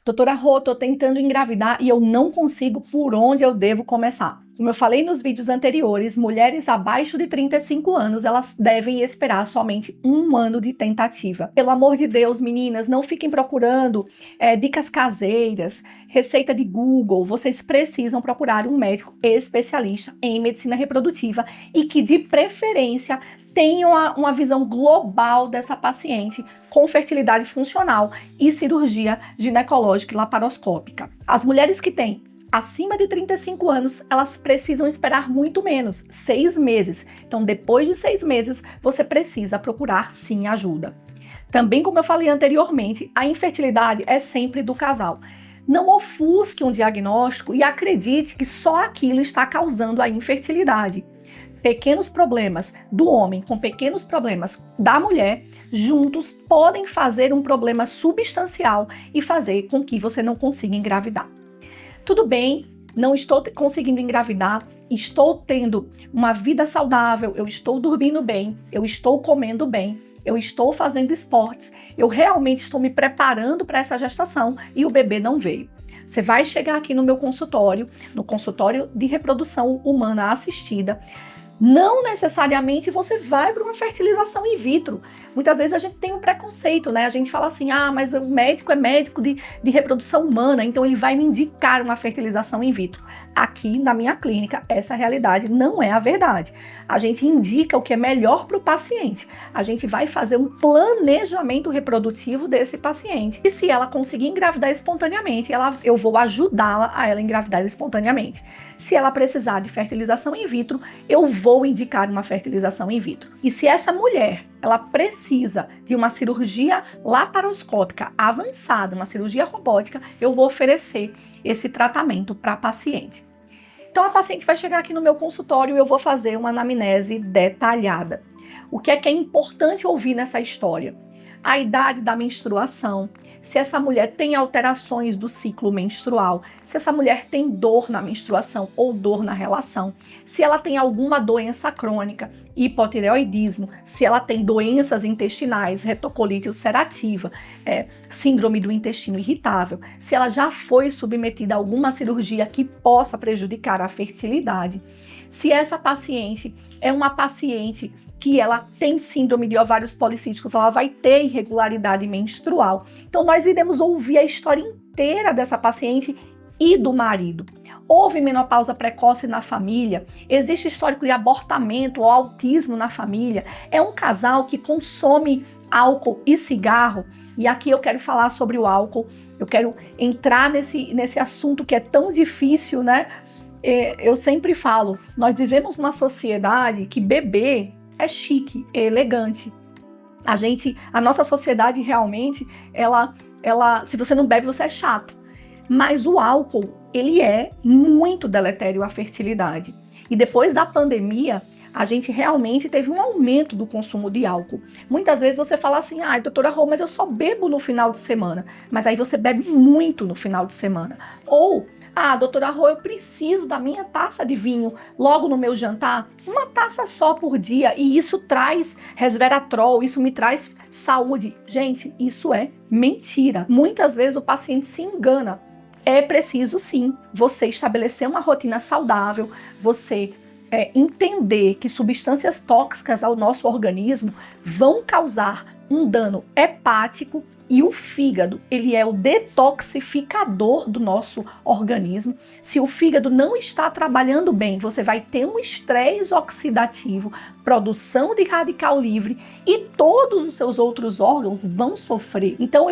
Doutora Rô, tô tentando engravidar e eu não consigo por onde eu devo começar. Como eu falei nos vídeos anteriores, mulheres abaixo de 35 anos, elas devem esperar somente 1 ano de tentativa. Pelo amor de Deus, meninas, não fiquem procurando dicas caseiras, receita de Google. Vocês precisam procurar um médico especialista em medicina reprodutiva e que, de preferência, tenha uma visão global dessa paciente com fertilidade funcional e cirurgia ginecológica e laparoscópica. As mulheres que têm acima de 35 anos, elas precisam esperar muito menos, 6 meses. Então, depois de 6 meses, você precisa procurar sim ajuda. Também, como eu falei anteriormente, a infertilidade é sempre do casal. Não ofusque um diagnóstico e acredite que só aquilo está causando a infertilidade. Pequenos problemas do homem com pequenos problemas da mulher, juntos podem fazer um problema substancial e fazer com que você não consiga engravidar. Tudo bem, não estou conseguindo engravidar, estou tendo uma vida saudável, eu estou dormindo bem, eu estou comendo bem, eu estou fazendo esportes, eu realmente estou me preparando para essa gestação e o bebê não veio. Você vai chegar aqui no meu consultório, no consultório de reprodução humana assistida. Não necessariamente você vai para uma fertilização in vitro. Muitas vezes a gente tem um preconceito, né? A gente fala assim, mas o médico é médico de reprodução humana, então ele vai me indicar uma fertilização in vitro. Aqui na minha clínica, essa realidade não é a verdade. A gente indica o que é melhor para o paciente. A gente vai fazer um planejamento reprodutivo desse paciente. E se ela conseguir engravidar espontaneamente, eu vou ajudá-la a ela engravidar espontaneamente. Se ela precisar de fertilização in vitro, eu vou indicar uma fertilização in vitro. E se essa mulher, ela precisa de uma cirurgia laparoscópica avançada, uma cirurgia robótica, eu vou oferecer esse tratamento para a paciente. Então a paciente vai chegar aqui no meu consultório e eu vou fazer uma anamnese detalhada. O que é importante ouvir nessa história? A idade da menstruação, se essa mulher tem alterações do ciclo menstrual, se essa mulher tem dor na menstruação ou dor na relação, se ela tem alguma doença crônica, hipotireoidismo, se ela tem doenças intestinais, retocolite ulcerativa, síndrome do intestino irritável, se ela já foi submetida a alguma cirurgia que possa prejudicar a fertilidade, se essa paciente é uma paciente que ela tem síndrome de ovários policísticos, ela vai ter irregularidade menstrual. Então, nós iremos ouvir a história inteira dessa paciente e do marido. Houve menopausa precoce na família? Existe histórico de abortamento ou autismo na família? É um casal que consome álcool e cigarro? E aqui eu quero falar sobre o álcool. Eu quero entrar nesse assunto que é tão difícil, né? Eu sempre falo, nós vivemos uma sociedade que beber é chique, é elegante. A nossa sociedade realmente, ela, se você não bebe, você é chato. Mas o álcool, ele é muito deletério à fertilidade. E depois da pandemia, a gente realmente teve um aumento do consumo de álcool. Muitas vezes você fala assim, doutora Rô, mas eu só bebo no final de semana. Mas aí você bebe muito no final de semana. Ou, doutora Rô, eu preciso da minha taça de vinho logo no meu jantar. Uma taça só por dia e isso traz resveratrol, isso me traz saúde. Gente, isso é mentira. Muitas vezes o paciente se engana. É preciso sim você estabelecer uma rotina saudável, você entender que substâncias tóxicas ao nosso organismo vão causar um dano hepático e o fígado, ele é o detoxificador do nosso organismo. Se o fígado não está trabalhando bem, você vai ter um estresse oxidativo, produção de radical livre e todos os seus outros órgãos vão sofrer. Então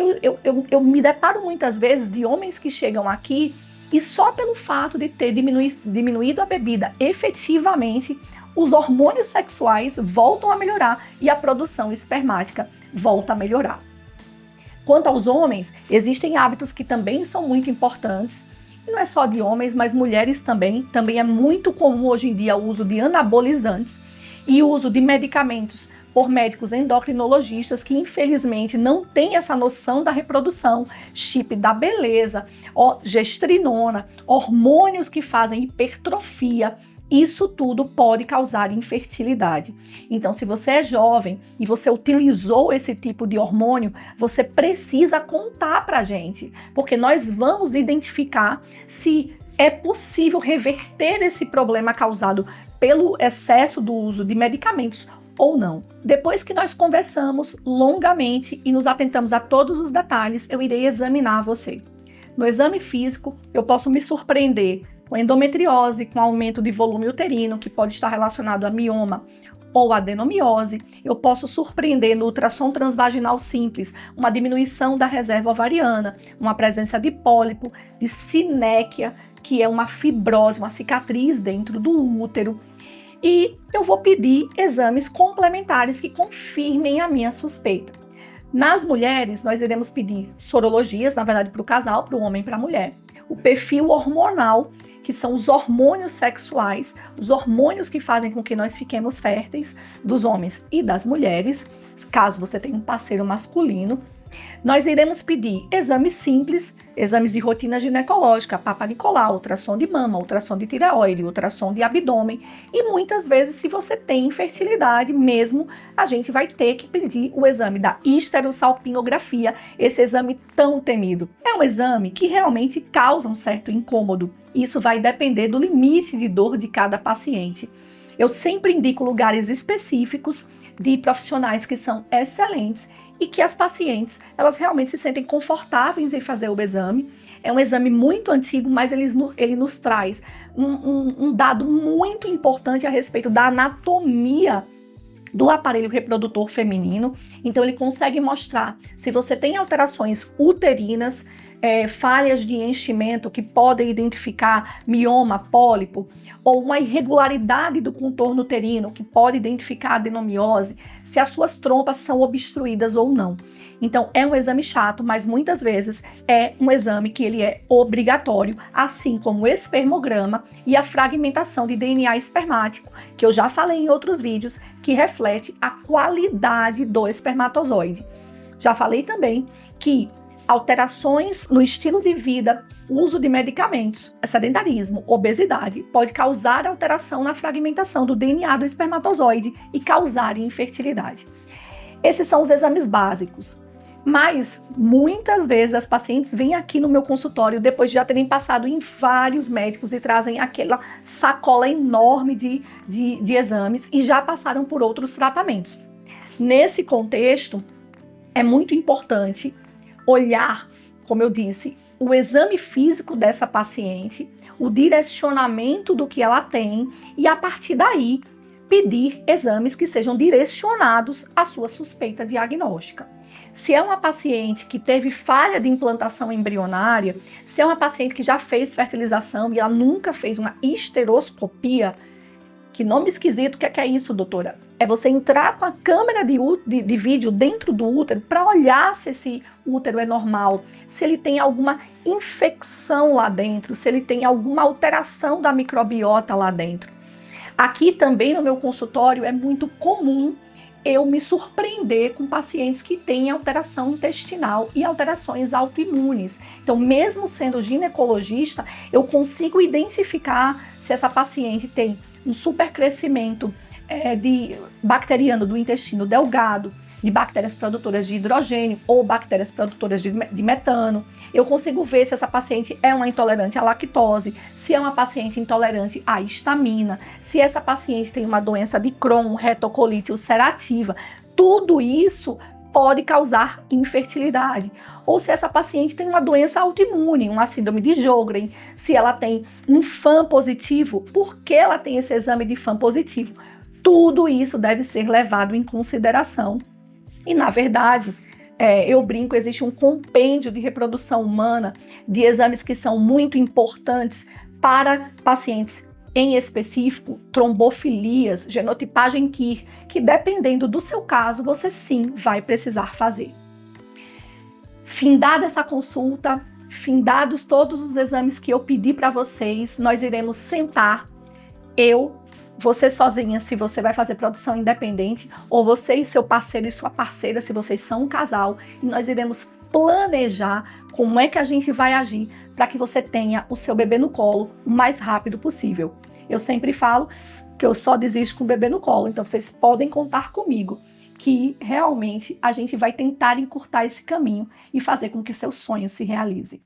eu me deparo muitas vezes de homens que chegam aqui e só pelo fato de ter diminuído a bebida efetivamente, os hormônios sexuais voltam a melhorar e a produção espermática volta a melhorar. Quanto aos homens, existem hábitos que também são muito importantes. E não é só de homens, mas mulheres também. Também é muito comum hoje em dia o uso de anabolizantes e o uso de medicamentos por médicos endocrinologistas que infelizmente não têm essa noção da reprodução, chip da beleza, gestrinona, hormônios que fazem hipertrofia. Isso tudo pode causar infertilidade. Então, se você é jovem e você utilizou esse tipo de hormônio, você precisa contar pra gente, porque nós vamos identificar se é possível reverter esse problema causado pelo excesso do uso de medicamentos ou não. Depois que nós conversamos longamente e nos atentamos a todos os detalhes, eu irei examinar você. No exame físico, eu posso me surpreender com endometriose, com aumento de volume uterino, que pode estar relacionado a mioma ou adenomiose. Eu posso surpreender no ultrassom transvaginal simples, uma diminuição da reserva ovariana, uma presença de pólipo, de sinéquia, que é uma fibrose, uma cicatriz dentro do útero. E eu vou pedir exames complementares que confirmem a minha suspeita. Nas mulheres, nós iremos pedir sorologias, na verdade, para o casal, para o homem e para a mulher. O perfil hormonal, que são os hormônios sexuais, os hormônios que fazem com que nós fiquemos férteis, dos homens e das mulheres, caso você tenha um parceiro masculino. Nós iremos pedir exames simples, exames de rotina ginecológica, Papa Nicolau, ultrassom de mama, ultrassom de tireoide, ultrassom de abdômen. E muitas vezes, se você tem infertilidade mesmo, a gente vai ter que pedir o exame da histerosalpingografia, esse exame tão temido. É um exame que realmente causa um certo incômodo. Isso vai depender do limite de dor de cada paciente. Eu sempre indico lugares específicos de profissionais que são excelentes e que as pacientes, elas realmente se sentem confortáveis em fazer o exame. É um exame muito antigo, mas ele nos traz um dado muito importante a respeito da anatomia do aparelho reprodutor feminino. Então ele consegue mostrar se você tem alterações uterinas, falhas de enchimento que podem identificar mioma, pólipo, ou uma irregularidade do contorno uterino que pode identificar adenomiose, se as suas trompas são obstruídas ou não. Então é um exame chato, mas muitas vezes é um exame que ele é obrigatório, assim como o espermograma e a fragmentação de DNA espermático, que eu já falei em outros vídeos, que reflete a qualidade do espermatozoide. Já falei também que alterações no estilo de vida, uso de medicamentos, sedentarismo, obesidade, pode causar alteração na fragmentação do DNA do espermatozoide e causar infertilidade. Esses são os exames básicos. Mas, muitas vezes, as pacientes vêm aqui no meu consultório depois de já terem passado em vários médicos e trazem aquela sacola enorme de exames e já passaram por outros tratamentos. Nesse contexto, é muito importante olhar, como eu disse, o exame físico dessa paciente, o direcionamento do que ela tem e, a partir daí, pedir exames que sejam direcionados à sua suspeita diagnóstica. Se é uma paciente que teve falha de implantação embrionária, se é uma paciente que já fez fertilização e ela nunca fez uma histeroscopia, que nome esquisito, o que é isso, doutora? É você entrar com a câmera de vídeo dentro do útero para olhar se esse útero é normal, se ele tem alguma infecção lá dentro, se ele tem alguma alteração da microbiota lá dentro. Aqui também no meu consultório é muito comum eu me surpreender com pacientes que têm alteração intestinal e alterações autoimunes. Então, mesmo sendo ginecologista, eu consigo identificar se essa paciente tem um supercrescimento bacteriano do intestino delgado, de bactérias produtoras de hidrogênio ou bactérias produtoras de metano. Eu consigo ver se essa paciente é uma intolerante à lactose, se é uma paciente intolerante à histamina, se essa paciente tem uma doença de Crohn, retocolite ulcerativa. Tudo isso pode causar infertilidade. Ou se essa paciente tem uma doença autoimune, uma síndrome de Sjögren, se ela tem um FAM positivo, por que ela tem esse exame de FAM positivo? Tudo isso deve ser levado em consideração. E, na verdade, eu brinco, existe um compêndio de reprodução humana de exames que são muito importantes para pacientes, em específico, trombofilias, genotipagem KIR, que dependendo do seu caso, você sim vai precisar fazer. Findada essa consulta, findados todos os exames que eu pedi para vocês, nós iremos sentar, você sozinha, se você vai fazer produção independente, ou você e seu parceiro e sua parceira, se vocês são um casal, e nós iremos planejar como é que a gente vai agir para que você tenha o seu bebê no colo o mais rápido possível. Eu sempre falo que eu só desisto com o bebê no colo, então vocês podem contar comigo que realmente a gente vai tentar encurtar esse caminho e fazer com que seus sonhos se realizem.